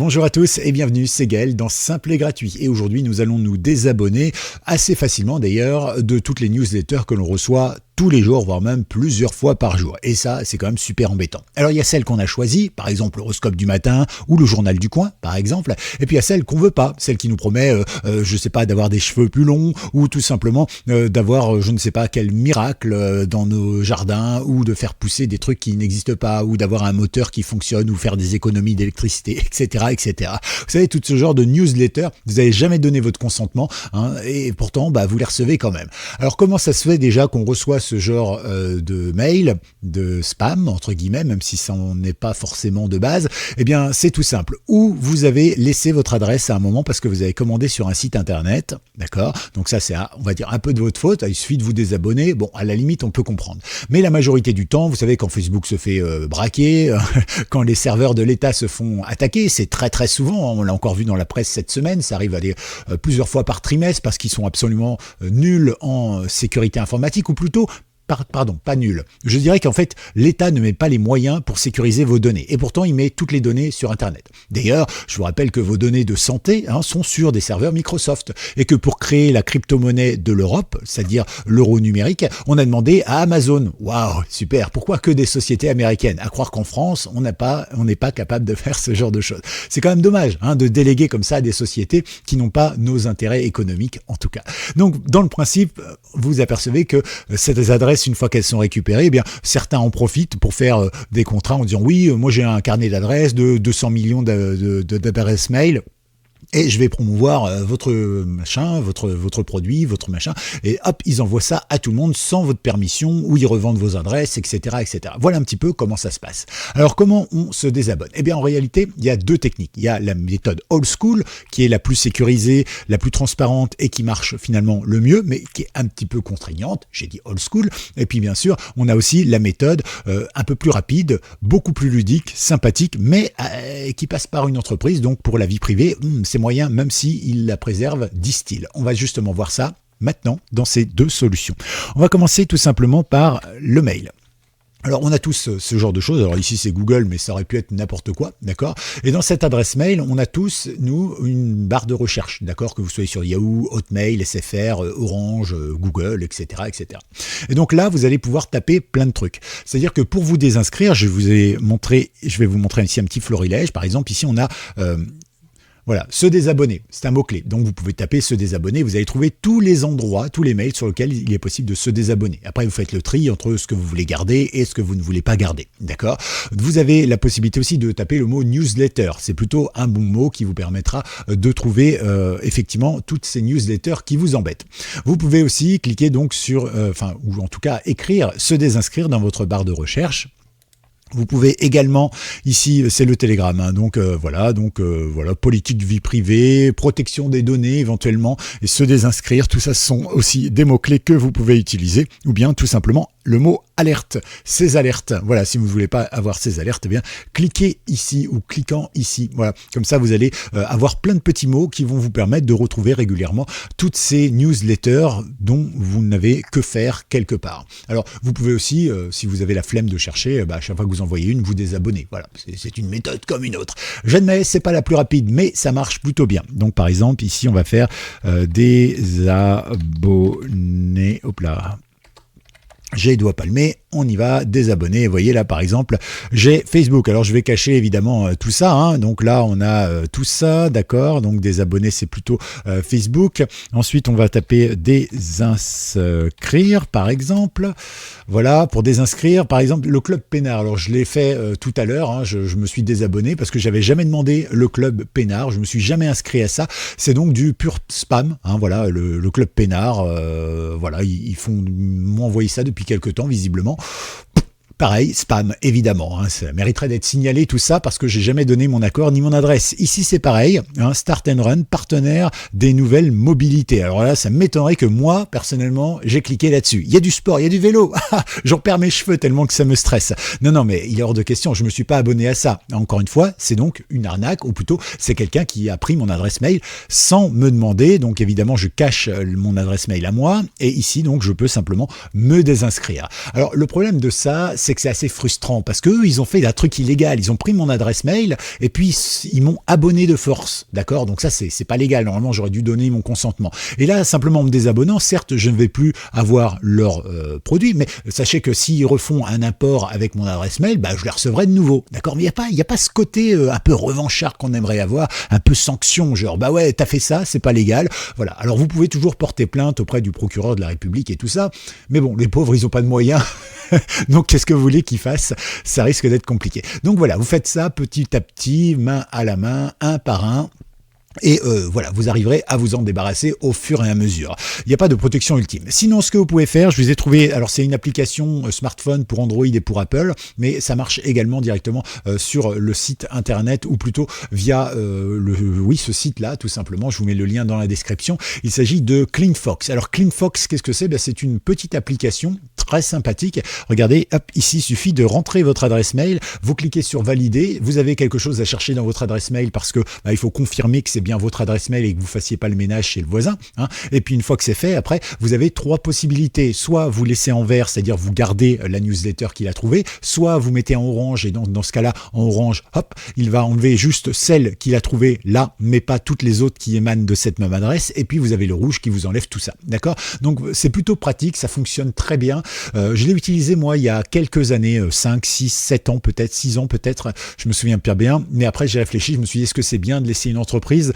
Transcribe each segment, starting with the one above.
Bonjour à tous et bienvenue, c'est Gaël dans Simple et Gratuit. Et aujourd'hui, nous allons nous désabonner assez facilement d'ailleurs de toutes les newsletters que l'on reçoit tous les jours, voire même plusieurs fois par jour. Et ça, c'est quand même super embêtant. Alors, il y a celles qu'on a choisies, par exemple l'horoscope du matin ou le journal du coin, par exemple. Et puis, il y a celles qu'on veut pas, celles qui nous promet, je sais pas, d'avoir des cheveux plus longs ou tout simplement d'avoir, je ne sais pas, quel miracle dans nos jardins ou de faire pousser des trucs qui n'existent pas ou d'avoir un moteur qui fonctionne ou faire des économies d'électricité, etc., etc. Vous savez, tout ce genre de newsletters, vous n'avez jamais donné votre consentement hein, et pourtant, vous les recevez quand même. Alors, comment ça se fait déjà qu'on reçoit ce genre de mail, de spam, entre guillemets, même si ça n'en est pas forcément de base? Eh bien, c'est tout simple. Ou vous avez laissé votre adresse à un moment parce que vous avez commandé sur un site internet, d'accord? Donc ça, c'est, on va dire, un peu de votre faute. Il suffit de vous désabonner. Bon, à la limite, on peut comprendre. Mais la majorité du temps, vous savez, quand Facebook se fait braquer, quand les serveurs de l'État se font attaquer, c'est très très souvent, on l'a encore vu dans la presse cette semaine, ça arrive à aller plusieurs fois par trimestre parce qu'ils sont absolument nuls en sécurité informatique, ou plutôt pardon, pas nul. Je dirais qu'en fait, l'État ne met pas les moyens pour sécuriser vos données. Et pourtant, il met toutes les données sur Internet. D'ailleurs, je vous rappelle que vos données de santé sont sur des serveurs Microsoft. Et que pour créer la crypto-monnaie de l'Europe, c'est-à-dire l'euro numérique, on a demandé à Amazon. Waouh, super. Pourquoi que des sociétés américaines? À croire qu'en France, on n'est pas capable de faire ce genre de choses. C'est quand même dommage de déléguer comme ça à des sociétés qui n'ont pas nos intérêts économiques, en tout cas. Donc, dans le principe, vous apercevez que ces adresses, une fois qu'elles sont récupérées, eh bien, certains en profitent pour faire des contrats en disant oui, moi j'ai un carnet d'adresses de 200 millions d'adresses mail. Et je vais promouvoir votre machin, votre produit, votre machin, et hop, ils envoient ça à tout le monde sans votre permission, ou ils revendent vos adresses, etc., etc. Voilà un petit peu comment ça se passe. Alors, comment on se désabonne? Eh bien, en réalité, il y a deux techniques. Il y a la méthode old school, qui est la plus sécurisée, la plus transparente, et qui marche finalement le mieux, mais qui est un petit peu contraignante. J'ai dit old school. Et puis, bien sûr, on a aussi la méthode un peu plus rapide, beaucoup plus ludique, sympathique, mais qui passe par une entreprise, donc pour la vie privée, c'est moyen, même s'il la préserve, disent-ils. On va justement voir ça maintenant dans ces deux solutions. On va commencer tout simplement par le mail. Alors, on a tous ce genre de choses. Alors ici, c'est Google, mais ça aurait pu être n'importe quoi, d'accord? Et dans cette adresse mail, on a tous, nous, une barre de recherche, d'accord? Que vous soyez sur Yahoo, Hotmail, SFR, Orange, Google, etc., etc. Et donc là, vous allez pouvoir taper plein de trucs. C'est-à-dire que pour vous désinscrire, je vais vous montrer ici un petit florilège. Par exemple, ici, on a... Voilà, se désabonner, c'est un mot-clé. Donc vous pouvez taper se désabonner, vous allez trouver tous les endroits, tous les mails sur lesquels il est possible de se désabonner. Après, vous faites le tri entre ce que vous voulez garder et ce que vous ne voulez pas garder. D'accord? Vous avez la possibilité aussi de taper le mot newsletter. C'est plutôt un bon mot qui vous permettra de trouver effectivement toutes ces newsletters qui vous embêtent. Vous pouvez aussi cliquer donc sur, ou en tout cas écrire se désinscrire dans votre barre de recherche. Vous pouvez également, ici c'est le Telegram, voilà, politique de vie privée, protection des données éventuellement, et se désinscrire, tout ça ce sont aussi des mots-clés que vous pouvez utiliser, ou bien tout simplement le mot alerte, ces alertes. Voilà, si vous ne voulez pas avoir ces alertes, eh bien, cliquez ici ou cliquant ici. Voilà, comme ça vous allez avoir plein de petits mots qui vont vous permettre de retrouver régulièrement toutes ces newsletters dont vous n'avez que faire quelque part. Alors, vous pouvez aussi, si vous avez la flemme de chercher, à chaque fois que vous envoyez une, vous désabonnez. Voilà, c'est une méthode comme une autre. J'admets, c'est pas la plus rapide, mais ça marche plutôt bien. Donc, par exemple, ici, on va faire désabonner. Hop là. J'ai les doigts palmés, on y va, désabonner. Vous voyez là par exemple, j'ai Facebook. Alors je vais cacher évidemment tout ça. Donc là on a tout ça, d'accord. Donc désabonner c'est plutôt Facebook. Ensuite on va taper désinscrire par exemple. Voilà, pour désinscrire par exemple le club Pénard. Alors je l'ai fait tout à l'heure. Je me suis désabonné parce que j'avais jamais demandé le club Pénard. Je me suis jamais inscrit à ça. C'est donc du pur spam. Voilà, le club Pénard. Voilà, ils m'ont envoyé ça depuis quelques temps visiblement. Pareil, spam, évidemment, ça mériterait d'être signalé tout ça parce que j'ai jamais donné mon accord ni mon adresse. Ici c'est pareil, Start and Run, partenaire des nouvelles mobilités. Alors là, ça m'étonnerait que moi, personnellement, j'ai cliqué là-dessus. Il y a du sport, il y a du vélo, j'en perds mes cheveux tellement que ça me stresse. Non, mais il est hors de question, je me suis pas abonné à ça. Encore une fois, c'est donc une arnaque, ou plutôt c'est quelqu'un qui a pris mon adresse mail sans me demander, donc évidemment je cache mon adresse mail à moi, et ici donc je peux simplement me désinscrire. Alors le problème de ça, c'est c'est que c'est assez frustrant parce qu'eux, ils ont fait un truc illégal. Ils ont pris mon adresse mail et puis ils m'ont abonné de force. D'accord? Donc ça, c'est pas légal. Normalement, j'aurais dû donner mon consentement. Et là, simplement en me désabonnant, certes, je ne vais plus avoir leurs produits, mais sachez que s'ils refont un import avec mon adresse mail, bah, je les recevrai de nouveau. D'accord? Mais il n'y a pas ce côté un peu revanchard qu'on aimerait avoir, un peu sanction, genre, bah ouais, t'as fait ça, c'est pas légal. Voilà. Alors, vous pouvez toujours porter plainte auprès du procureur de la République et tout ça. Mais bon, les pauvres, ils n'ont pas de moyens. Donc, qu'est-ce que vous voulez qu'ils fassent? Ça risque d'être compliqué. Donc voilà, vous faites ça petit à petit, main à la main, un par un. Et voilà, vous arriverez à vous en débarrasser au fur et à mesure. Il n'y a pas de protection ultime. Sinon, ce que vous pouvez faire, je vous ai trouvé, alors c'est une application smartphone pour Android et pour Apple, mais ça marche également directement sur le site internet ou plutôt via ce site-là, tout simplement. Je vous mets le lien dans la description. Il s'agit de CleanFox. Alors CleanFox, qu'est-ce que c'est? Ben, c'est une petite application très sympathique. Regardez, hop, ici, il suffit de rentrer votre adresse mail. Vous cliquez sur valider. Vous avez quelque chose à chercher dans votre adresse mail parce que il faut confirmer que c'est bien votre adresse mail et que vous fassiez pas le ménage chez le voisin. Hein. Et puis une fois que c'est fait, après, vous avez trois possibilités. Soit vous laissez en vert, c'est-à-dire vous gardez la newsletter qu'il a trouvée, soit vous mettez en orange et dans ce cas-là, en orange, hop, il va enlever juste celle qu'il a trouvée là, mais pas toutes les autres qui émanent de cette même adresse. Et puis vous avez le rouge qui vous enlève tout ça. D'accord? Donc c'est plutôt pratique, ça fonctionne très bien. Je l'ai utilisé moi il y a quelques années, 5, 6, 7 ans peut-être, 6 ans peut-être, je me souviens pas bien, mais après j'ai réfléchi, je me suis dit est-ce que c'est bien de laisser une entreprise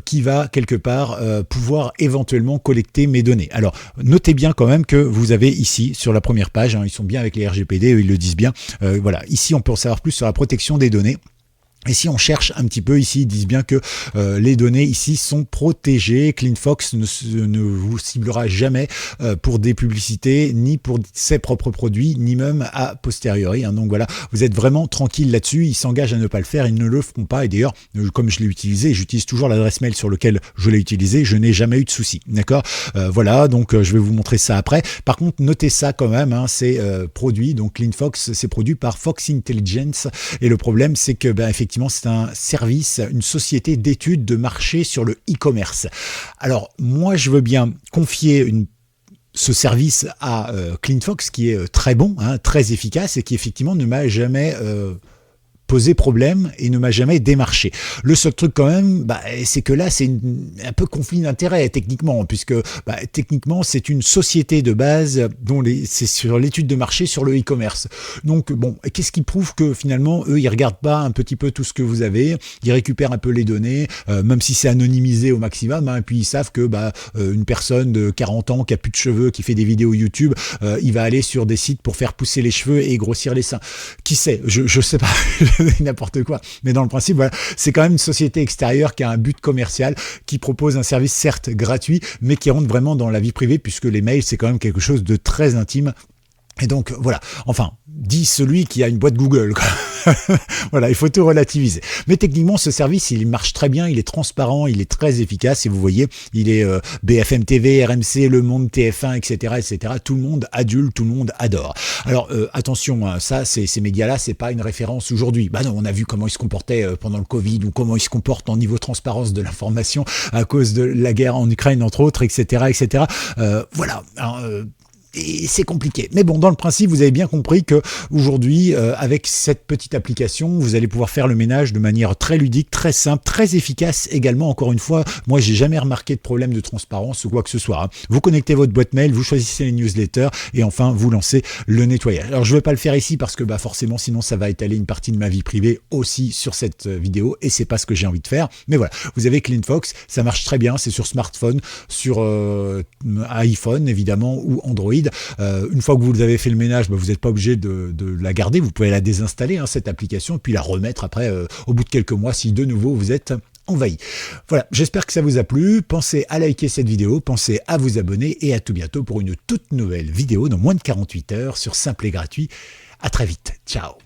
qui va quelque part pouvoir éventuellement collecter mes données. Alors notez bien quand même que vous avez ici sur la première page, hein, ils sont bien avec les RGPD, ils le disent bien, voilà, ici on peut en savoir plus sur la protection des données. Et si on cherche un petit peu ici, ils disent bien que les données ici sont protégées. CleanFox ne vous ciblera jamais pour des publicités, ni pour ses propres produits, ni même a posteriori. Hein. Donc voilà, vous êtes vraiment tranquille là-dessus. Ils s'engagent à ne pas le faire, ils ne le feront pas. Et d'ailleurs, comme je l'ai utilisé, j'utilise toujours l'adresse mail sur laquelle je l'ai utilisé. Je n'ai jamais eu de souci. D'accord? Voilà, donc je vais vous montrer ça après. Par contre, notez ça quand même. Hein, c'est produit, donc CleanFox, c'est produit par Fox Intelligence. Et le problème, c'est que effectivement, c'est un service, une société d'études de marché sur le e-commerce. Alors, moi, je veux bien confier ce service à CleanFox qui est très bon, hein, très efficace et qui effectivement ne m'a jamais posé problème et ne m'a jamais démarché. Le seul truc quand même, c'est que là, c'est un peu conflit d'intérêts techniquement, puisque techniquement, c'est une société de base dont c'est sur l'étude de marché sur le e-commerce. Donc bon, qu'est-ce qui prouve que finalement, eux, ils regardent pas un petit peu tout ce que vous avez, ils récupèrent un peu les données, même si c'est anonymisé au maximum, hein, et puis ils savent que une personne de 40 ans qui a plus de cheveux, qui fait des vidéos YouTube, il va aller sur des sites pour faire pousser les cheveux et grossir les seins. Qui sait? Je sais pas. N'importe quoi. Mais dans le principe, voilà, c'est quand même une société extérieure qui a un but commercial, qui propose un service certes gratuit, mais qui rentre vraiment dans la vie privée, puisque les mails, c'est quand même quelque chose de très intime. Et donc, voilà. Enfin, dit celui qui a une boîte Google, quoi. Voilà, il faut tout relativiser. Mais techniquement, ce service, il marche très bien, il est transparent, il est très efficace. Et vous voyez, il est BFM TV, RMC, Le Monde, TF1, etc., etc. Tout le monde adule, tout le monde adore. Alors, attention, hein, ça, ces médias-là, c'est pas une référence aujourd'hui. Non, on a vu comment ils se comportaient pendant le Covid ou comment ils se comportent en niveau transparence de l'information à cause de la guerre en Ukraine, entre autres, etc., etc. Voilà. Alors, et c'est compliqué. Mais bon, dans le principe, vous avez bien compris que aujourd'hui, avec cette petite application, vous allez pouvoir faire le ménage de manière très ludique, très simple, très efficace également. Encore une fois, moi, j'ai jamais remarqué de problème de transparence ou quoi que ce soit. Hein. Vous connectez votre boîte mail, vous choisissez les newsletters et enfin, vous lancez le nettoyage. Alors, je ne vais pas le faire ici parce que forcément, sinon, ça va étaler une partie de ma vie privée aussi sur cette vidéo et c'est pas ce que j'ai envie de faire. Mais voilà, vous avez CleanFox, ça marche très bien, c'est sur smartphone, sur iPhone évidemment ou Android. Une fois que vous avez fait le ménage, vous n'êtes pas obligé de la garder, vous pouvez la désinstaller, hein, cette application, et puis la remettre après au bout de quelques mois si de nouveau vous êtes envahi. Voilà, j'espère que ça vous a plu, pensez à liker cette vidéo, pensez à vous abonner et à tout bientôt pour une toute nouvelle vidéo dans moins de 48 heures sur Simple et Gratuit. À très vite, ciao.